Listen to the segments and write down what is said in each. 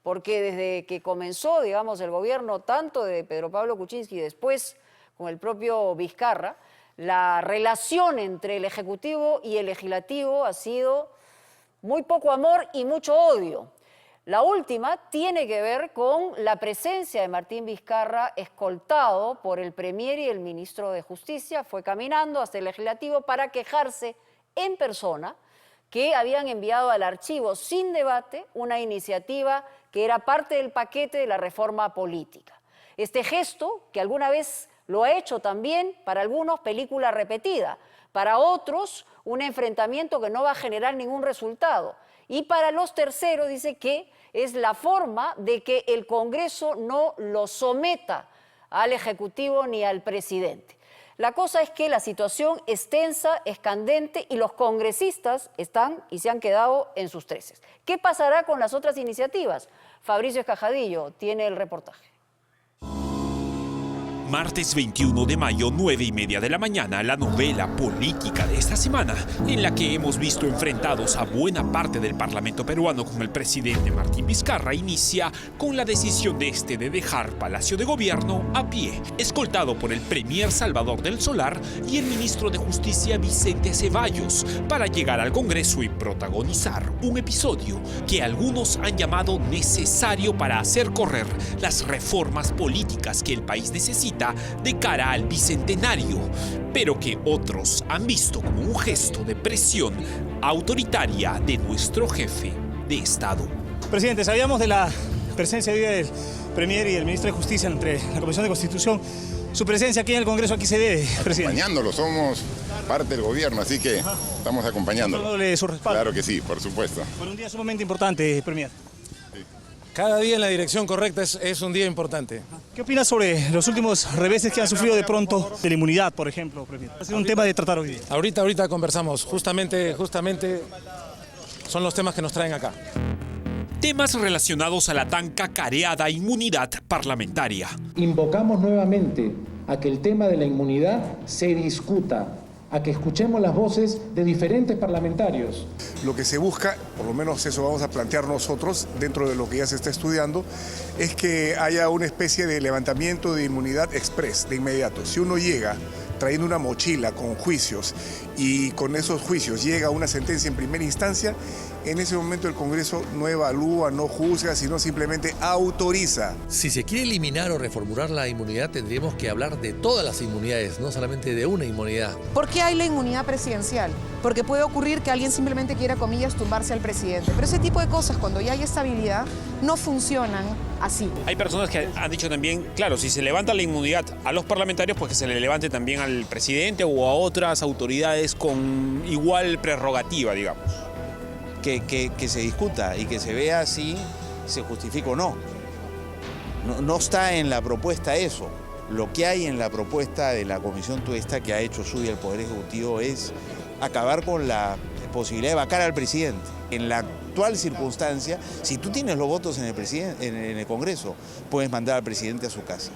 porque desde que comenzó, digamos, el gobierno tanto de Pedro Pablo Kuczynski y después con el propio Vizcarra, la relación entre el Ejecutivo y el Legislativo ha sido muy poco amor y mucho odio. La última tiene que ver con la presencia de Martín Vizcarra escoltado por el Premier y el Ministro de Justicia. Fue caminando hasta el Legislativo para quejarse en persona que habían enviado al archivo sin debate una iniciativa que era parte del paquete de la reforma política. Este gesto, que alguna vez lo ha hecho también, para algunos, película repetida, para otros, un enfrentamiento que no va a generar ningún resultado. Y para los terceros, dice que es la forma de que el Congreso no lo someta al Ejecutivo ni al presidente. La cosa es que la situación es tensa, es candente y los congresistas están y se han quedado en sus treces. ¿Qué pasará con las otras iniciativas? Fabricio Escajadillo tiene el reportaje. Martes 21 de mayo, 9:30 de la mañana, la novela política de esta semana, en la que hemos visto enfrentados a buena parte del Parlamento peruano con el presidente Martín Vizcarra, inicia con la decisión de este de dejar Palacio de Gobierno a pie, escoltado por el Premier Salvador del Solar y el Ministro de Justicia Vicente Ceballos, para llegar al Congreso y protagonizar un episodio que algunos han llamado necesario para hacer correr las reformas políticas que el país necesita de cara al bicentenario, pero que otros han visto como un gesto de presión autoritaria de nuestro jefe de Estado. Presidente, sabíamos de la presencia hoy del Premier y el Ministro de Justicia entre la Comisión de Constitución. Su presencia aquí en el Congreso, ¿a qué se debe, presidente? Acompañándolo, somos parte del gobierno, así que estamos acompañándolo. Dándole su respaldo. Claro que sí, por supuesto. Por un día sumamente importante, Premier. Cada día en la dirección correcta es un día importante. ¿Qué opina sobre los últimos reveses que han sufrido de pronto de la inmunidad, por ejemplo, Premier? Ha sido un tema de tratar hoy día. Ahorita conversamos. Justamente son los temas que nos traen acá. Temas relacionados a la tan cacareada inmunidad parlamentaria. Invocamos nuevamente a que el tema de la inmunidad se discuta, a que escuchemos las voces de diferentes parlamentarios. Lo que se busca, por lo menos eso vamos a plantear nosotros dentro de lo que ya se está estudiando, es que haya una especie de levantamiento de inmunidad express, de inmediato. Si uno llega trayendo una mochila con juicios y con esos juicios llega a una sentencia en primera instancia, en ese momento el Congreso no evalúa, no juzga, sino simplemente autoriza. Si se quiere eliminar o reformular la inmunidad, tendríamos que hablar de todas las inmunidades, no solamente de una inmunidad. ¿Por qué hay la inmunidad presidencial? Porque puede ocurrir que alguien simplemente quiera, comillas, tumbarse al presidente. Pero ese tipo de cosas, cuando ya hay estabilidad, no funcionan así. Hay personas que han dicho también, claro, si se levanta la inmunidad a los parlamentarios, pues que se le levante también al presidente o a otras autoridades con igual prerrogativa, digamos. Que se discuta y que se vea si se justifica o no. No está en la propuesta eso. Lo que hay en la propuesta de la Comisión Tuesta que ha hecho suya el Poder Ejecutivo es acabar con la posibilidad de vacar al presidente. En la actual circunstancia, si tú tienes los votos en el Congreso, puedes mandar al presidente a su casa.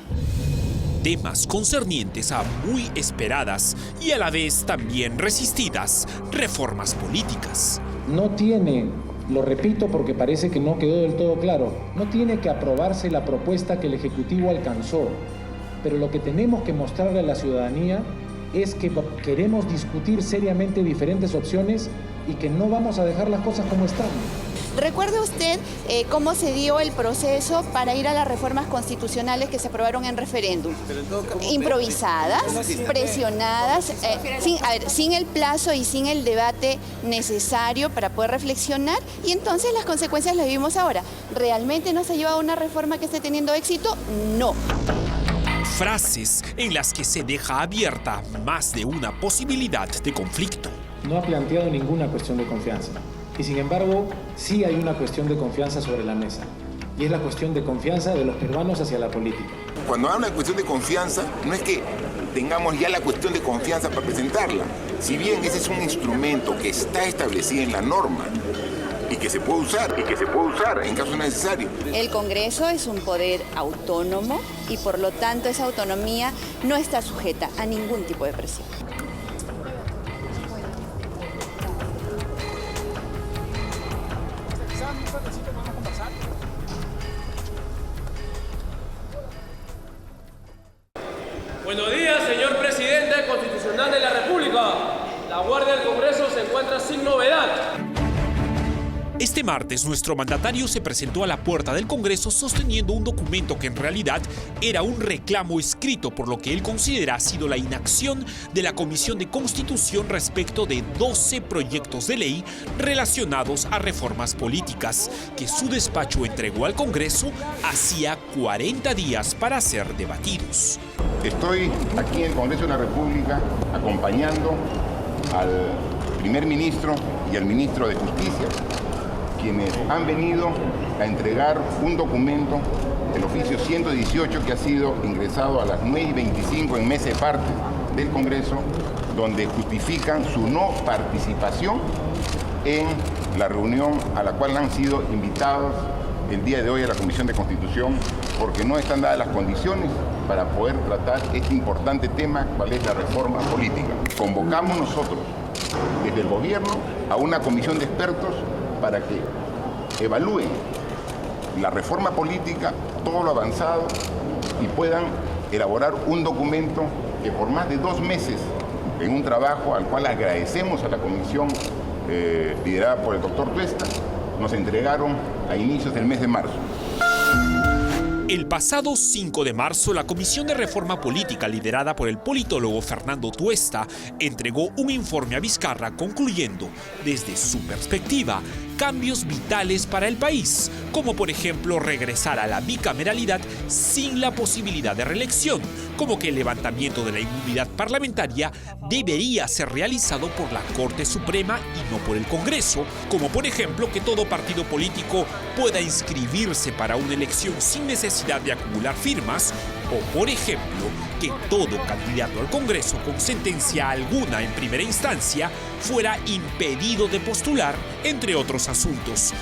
Temas concernientes a muy esperadas y a la vez también resistidas reformas políticas. No tiene, lo repito porque parece que no quedó del todo claro, no tiene que aprobarse la propuesta que el Ejecutivo alcanzó, pero lo que tenemos que mostrarle a la ciudadanía es que queremos discutir seriamente diferentes opciones y que no vamos a dejar las cosas como están. ¿Recuerda usted cómo se dio el proceso para ir a las reformas constitucionales que se aprobaron en referéndum? Improvisadas, presionadas, sin el plazo y sin el debate necesario para poder reflexionar, y entonces las consecuencias las vimos ahora. ¿Realmente no se ha llevado una reforma que esté teniendo éxito? No. Frases en las que se deja abierta más de una posibilidad de conflicto. No ha planteado ninguna cuestión de confianza. Y sin embargo, sí hay una cuestión de confianza sobre la mesa. Y es la cuestión de confianza de los peruanos hacia la política. Cuando habla de cuestión de confianza, no es que tengamos ya la cuestión de confianza para presentarla. Si bien ese es un instrumento que está establecido en la norma y que se puede usar, en caso necesario. El Congreso es un poder autónomo y por lo tanto esa autonomía no está sujeta a ningún tipo de presión. Buenos días, señor presidente constitucional de la República. La Guardia del Congreso se encuentra sin novedad. Este martes, nuestro mandatario se presentó a la puerta del Congreso sosteniendo un documento que en realidad era un reclamo escrito por lo que él considera ha sido la inacción de la Comisión de Constitución respecto de 12 proyectos de ley relacionados a reformas políticas que su despacho entregó al Congreso hacía 40 días para ser debatidos. Estoy aquí en el Congreso de la República acompañando al primer ministro y al ministro de Justicia, quienes han venido a entregar un documento, el oficio 118, que ha sido ingresado a las 9:25 en mesa de parte del Congreso, donde justifican su no participación en la reunión a la cual han sido invitados el día de hoy a la Comisión de Constitución, porque no están dadas las condiciones para poder tratar este importante tema, cuál es la reforma política. Convocamos nosotros, desde el gobierno, a una comisión de expertos para que evalúen la reforma política, todo lo avanzado, y puedan elaborar un documento que por más de 2 meses, en un trabajo al cual agradecemos a la comisión liderada por el doctor Tuesta, nos entregaron a inicios del mes de marzo. El pasado 5 de marzo, la Comisión de Reforma Política, liderada por el politólogo Fernando Tuesta, entregó un informe a Vizcarra concluyendo, desde su perspectiva, cambios vitales para el país, como por ejemplo regresar a la bicameralidad sin la posibilidad de reelección, como que el levantamiento de la inmunidad parlamentaria debería ser realizado por la Corte Suprema y no por el Congreso, como por ejemplo que todo partido político pueda inscribirse para una elección sin necesidad de acumular firmas, o por ejemplo que todo candidato al Congreso con sentencia alguna en primera instancia fuera impedido de postular, entre otros asuntos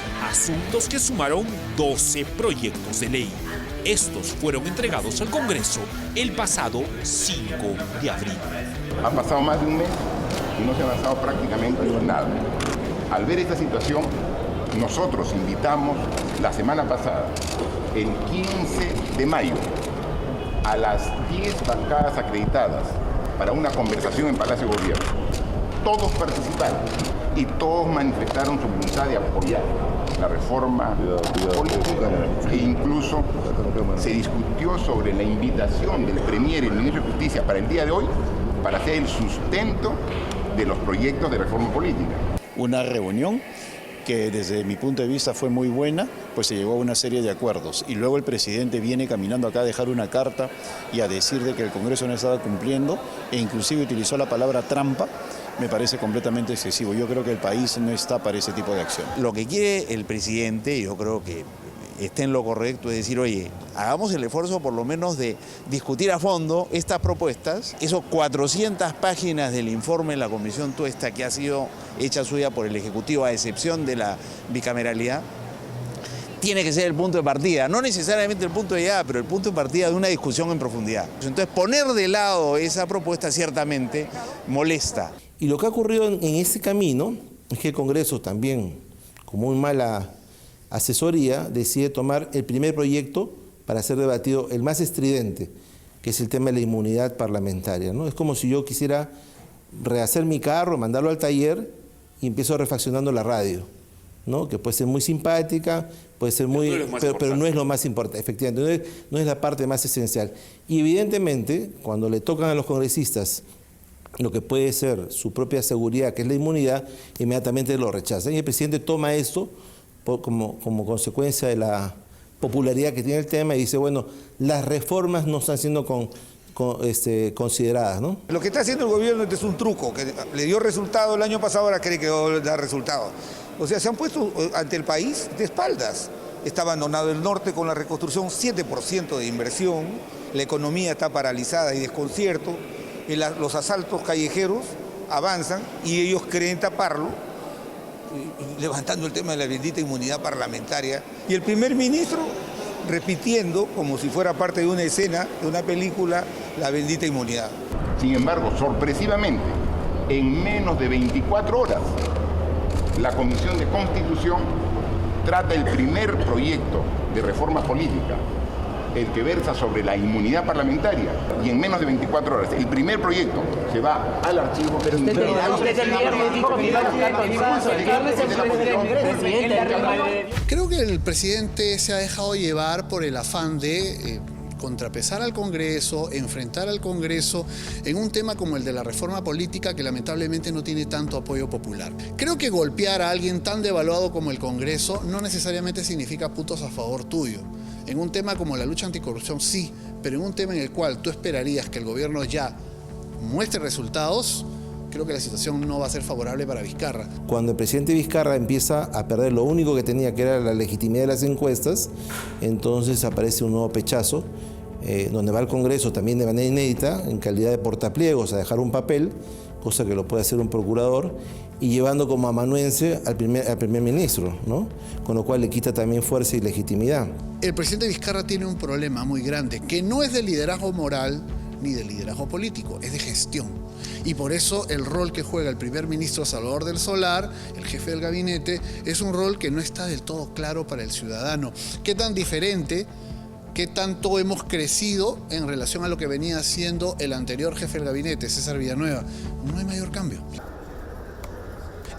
que sumaron 12 proyectos de ley. Estos fueron entregados al Congreso el pasado 5 de abril. Ha pasado más de un mes y no se ha avanzado prácticamente nada. Al ver esta situación, nosotros invitamos la semana pasada, el 15 de mayo, a las 10 bancadas acreditadas para una conversación en Palacio de Gobierno. Todos participaron y todos manifestaron su voluntad de apoyar la reforma política, e incluso se discutió sobre la invitación del Premier y el Ministro de Justicia para el día de hoy para hacer el sustento de los proyectos de reforma política. Una reunión que desde mi punto de vista fue muy buena, pues se llegó a una serie de acuerdos. Y luego el presidente viene caminando acá a dejar una carta y a decir de que el Congreso no estaba cumpliendo, e inclusive utilizó la palabra trampa. Me parece completamente excesivo. Yo creo que el país no está para ese tipo de acción. Lo que quiere el presidente, yo creo que está en lo correcto, es decir, oye, hagamos el esfuerzo por lo menos de discutir a fondo estas propuestas, esos 400 páginas del informe de la Comisión Tuesta que ha sido hecha suya por el Ejecutivo, a excepción de la bicameralidad, tiene que ser el punto de partida, no necesariamente el punto de llegada, pero el punto de partida de una discusión en profundidad. Entonces, poner de lado esa propuesta ciertamente molesta. Y lo que ha ocurrido en ese camino es que el Congreso también, con muy mala asesoría, decide tomar el primer proyecto para ser debatido, el más estridente, que es el tema de la inmunidad parlamentaria, ¿no? Es como si yo quisiera rehacer mi carro, mandarlo al taller y empiezo refaccionando la radio, ¿no? Que puede ser muy simpática, puede ser muy, pero no es lo más importante, efectivamente, no es la parte más esencial. Y evidentemente, cuando le tocan a los congresistas lo que puede ser su propia seguridad, que es la inmunidad, inmediatamente lo rechazan. Y el presidente toma esto como consecuencia de la popularidad que tiene el tema y dice, bueno, las reformas no están siendo consideradas, ¿no? Lo que está haciendo el gobierno es un truco, que le dio resultado el año pasado, ahora cree que va a dar resultado. O sea, se han puesto ante el país de espaldas. Está abandonado el norte con la reconstrucción, 7% de inversión, la economía está paralizada y desconcierto, los asaltos callejeros avanzan y ellos creen taparlo, levantando el tema de la bendita inmunidad parlamentaria. Y el primer ministro repitiendo, como si fuera parte de una escena, de una película, la bendita inmunidad. Sin embargo, sorpresivamente, en menos de 24 horas, la Comisión de Constitución trata el primer proyecto de reforma política el que versa sobre la inmunidad parlamentaria, y en menos de 24 horas el primer proyecto se va al archivo. Pero creo que el presidente se ha dejado llevar por el afán de contrapesar al Congreso, enfrentar al Congreso en un tema como el de la reforma política que lamentablemente no tiene tanto apoyo popular. Creo que golpear a alguien tan devaluado como el Congreso no necesariamente significa puntos a favor tuyo. En un tema como la lucha anticorrupción sí, pero en un tema en el cual tú esperarías que el gobierno ya muestre resultados, creo que la situación no va a ser favorable para Vizcarra. Cuando el presidente Vizcarra empieza a perder lo único que tenía, que era la legitimidad de las encuestas, entonces aparece un nuevo pechazo, donde va al Congreso también de manera inédita, en calidad de portapliegos, a dejar un papel, cosa que lo puede hacer un procurador, y llevando como amanuense al primer ministro, ¿no? Con lo cual le quita también fuerza y legitimidad. El presidente Vizcarra tiene un problema muy grande, que no es de liderazgo moral ni de liderazgo político, es de gestión. Y por eso el rol que juega el primer ministro Salvador del Solar, el jefe del gabinete, es un rol que no está del todo claro para el ciudadano. ¿Qué tan diferente, qué tanto hemos crecido en relación a lo que venía haciendo el anterior jefe del gabinete, César Villanueva? No hay mayor cambio.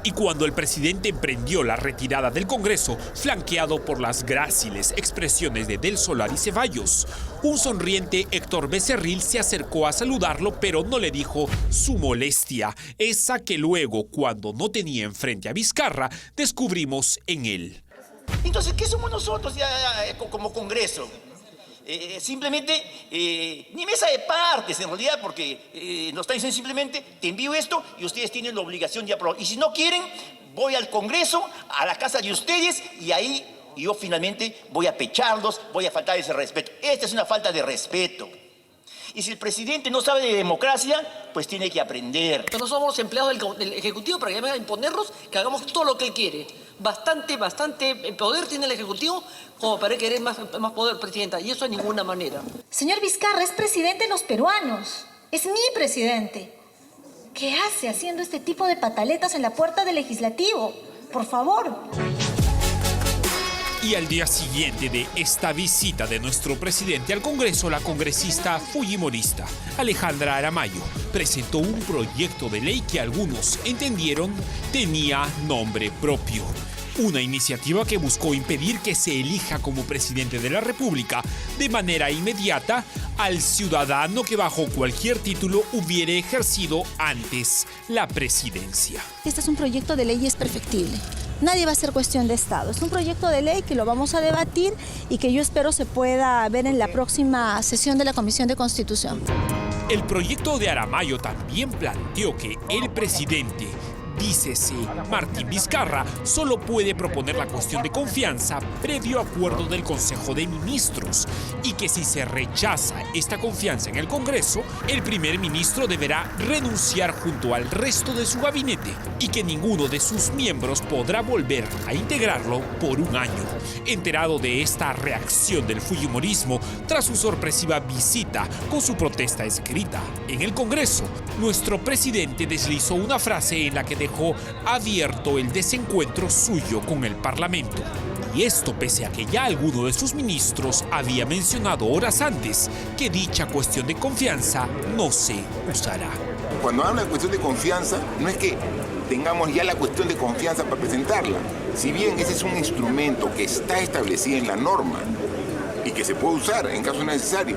Y cuando el presidente emprendió la retirada del Congreso, flanqueado por las gráciles expresiones de Del Solar y Ceballos, un sonriente Héctor Becerril se acercó a saludarlo, pero no le dijo su molestia, esa que luego, cuando no tenía enfrente a Vizcarra, descubrimos en él. Entonces, ¿qué somos nosotros ya como Congreso? Simplemente, ni mesa de partes en realidad, porque nos están diciendo simplemente, te envío esto y ustedes tienen la obligación de aprobar. Y si no quieren, voy al Congreso, a la casa de ustedes, y ahí yo finalmente voy a pecharlos, voy a faltar ese respeto. Esta es una falta de respeto. Y si el presidente no sabe de democracia, pues tiene que aprender. No somos los empleados del Ejecutivo para que vengan a imponernos que hagamos todo lo que él quiere. Bastante poder tiene el Ejecutivo como para querer más poder, Presidenta, y eso de ninguna manera. Señor Vizcarra, es presidente de los peruanos, es mi presidente. ¿Qué hace haciendo este tipo de pataletas en la puerta del Legislativo? Por favor. Y al día siguiente de esta visita de nuestro presidente al Congreso, la congresista fujimorista Alejandra Aramayo presentó un proyecto de ley que algunos entendieron tenía nombre propio. Una iniciativa que buscó impedir que se elija como presidente de la República de manera inmediata al ciudadano que bajo cualquier título hubiera ejercido antes la presidencia. Este es un proyecto de ley y es perfectible. Nadie va a hacer cuestión de Estado. Es un proyecto de ley que lo vamos a debatir y que yo espero se pueda ver en la próxima sesión de la Comisión de Constitución. El proyecto de Aramayo también planteó que el presidente, dícese Martín Vizcarra, solo puede proponer la cuestión de confianza previo acuerdo del Consejo de Ministros y que si se rechaza esta confianza en el Congreso, el primer ministro deberá renunciar junto al resto de su gabinete y que ninguno de sus miembros podrá volver a integrarlo por un año. Enterado de esta reacción del fujimorismo tras su sorpresiva visita con su protesta escrita en el Congreso, nuestro presidente deslizó una frase en la que dejó abierto el desencuentro suyo con el Parlamento. Y esto pese a que ya alguno de sus ministros había mencionado horas antes que dicha cuestión de confianza no se usará. Cuando habla de cuestión de confianza, no es que tengamos ya la cuestión de confianza para presentarla. Si bien ese es un instrumento que está establecido en la norma y que se puede usar en caso necesario,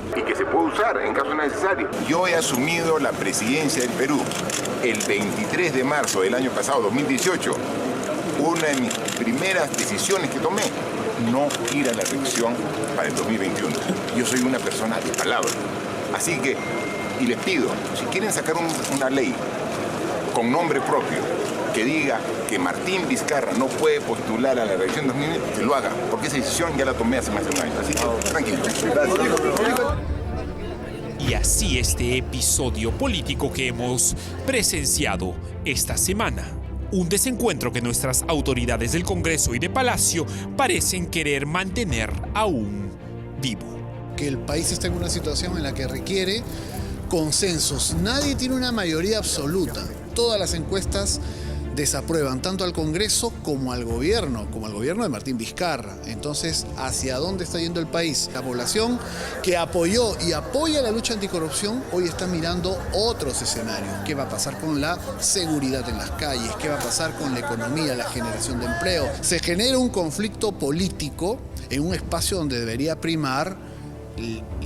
Yo he asumido la presidencia del Perú el 23 de marzo del año pasado, 2018. Una de mis primeras decisiones que tomé, no ir a la reelección para el 2021. Yo soy una persona de palabra. Así que, y les pido, si quieren sacar una ley con nombre propio que diga que Martín Vizcarra no puede postular a la reelección 2020, que lo haga, porque esa decisión ya la tomé hace más de un año. Así que, tranquilo. Y así este episodio político que hemos presenciado esta semana. Un desencuentro que nuestras autoridades del Congreso y de Palacio parecen querer mantener aún vivo. Que el país está en una situación en la que requiere consensos. Nadie tiene una mayoría absoluta. Todas las encuestas desaprueban tanto al Congreso como al gobierno de Martín Vizcarra. Entonces, ¿hacia dónde está yendo el país? La población que apoyó y apoya la lucha anticorrupción hoy está mirando otros escenarios. ¿Qué va a pasar con la seguridad en las calles? ¿Qué va a pasar con la economía, la generación de empleo? Se genera un conflicto político en un espacio donde debería primar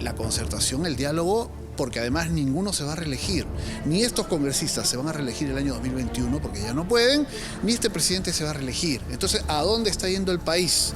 la concertación, el diálogo, porque además ninguno se va a reelegir. Ni estos congresistas se van a reelegir el año 2021 porque ya no pueden, ni este presidente se va a reelegir. Entonces, ¿a dónde está yendo el país?